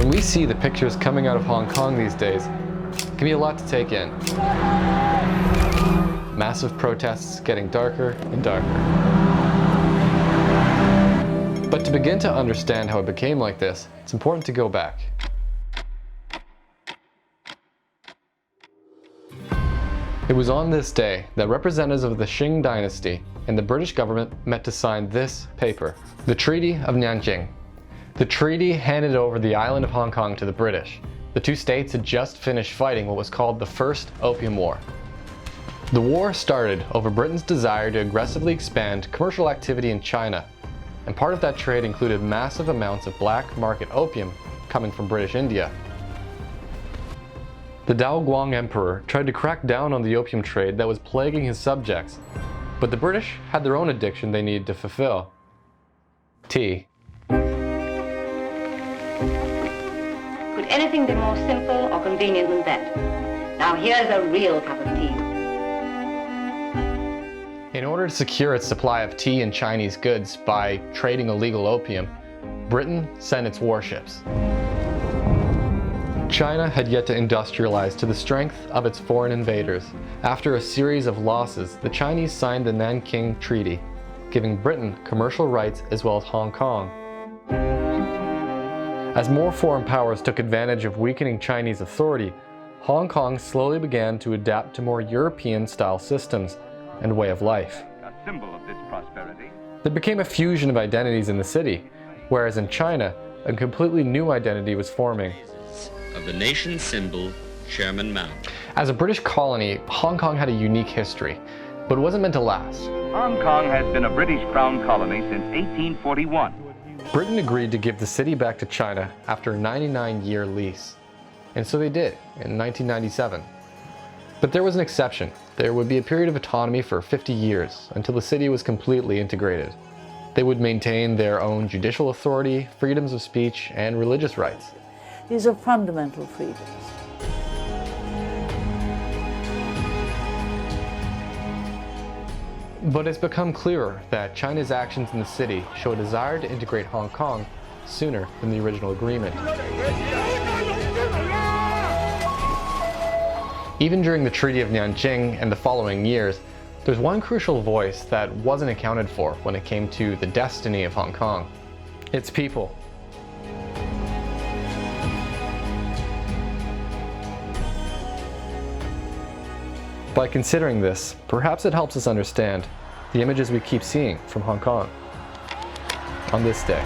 When we see the pictures coming out of Hong Kong these days, it can be a lot to take in. Massive protests getting darker and darker. But to begin to understand how it became like this, it's important to go back. It was on this day that representatives of the Qing dynasty and the British government met to sign this paper, the Treaty of Nanjing. The treaty handed over the island of Hong Kong to the British. The two states had just finished fighting what was called the First Opium War. The war started over Britain's desire to aggressively expand commercial activity in China, and part of that trade included massive amounts of black market opium coming from British India. The Daoguang Emperor tried to crack down on the opium trade that was plaguing his subjects, but the British had their own addiction they needed to fulfill: tea. Could anything be more simple or convenient than that? Now here's a real cup of tea. In order to secure its supply of tea and Chinese goods by trading illegal opium, Britain sent its warships. China had yet to industrialize to the strength of its foreign invaders. After a series of losses, the Chinese signed the Nanking Treaty, giving Britain commercial rights as well as Hong Kong. As more foreign powers took advantage of weakening Chinese authority, Hong Kong slowly began to adapt to more European-style systems and way of life. A symbol of this prosperity. There became a fusion of identities in the city, whereas in China, a completely new identity was forming. Of the nation's symbol, Chairman Mao. As a British colony, Hong Kong had a unique history, but it wasn't meant to last. Hong Kong has been a British Crown colony since 1841. Britain agreed to give the city back to China after a 99-year lease, and so they did in 1997. But there was an exception. There would be a period of autonomy for 50 years until the city was completely integrated. They would maintain their own judicial authority, freedoms of speech, and religious rights. These are fundamental freedoms. But it's become clearer that China's actions in the city show a desire to integrate Hong Kong sooner than the original agreement. Even during the Treaty of Nanjing and the following years, there's one crucial voice that wasn't accounted for when it came to the destiny of Hong Kong: its people. By considering this, perhaps it helps us understand the images we keep seeing from Hong Kong on this day.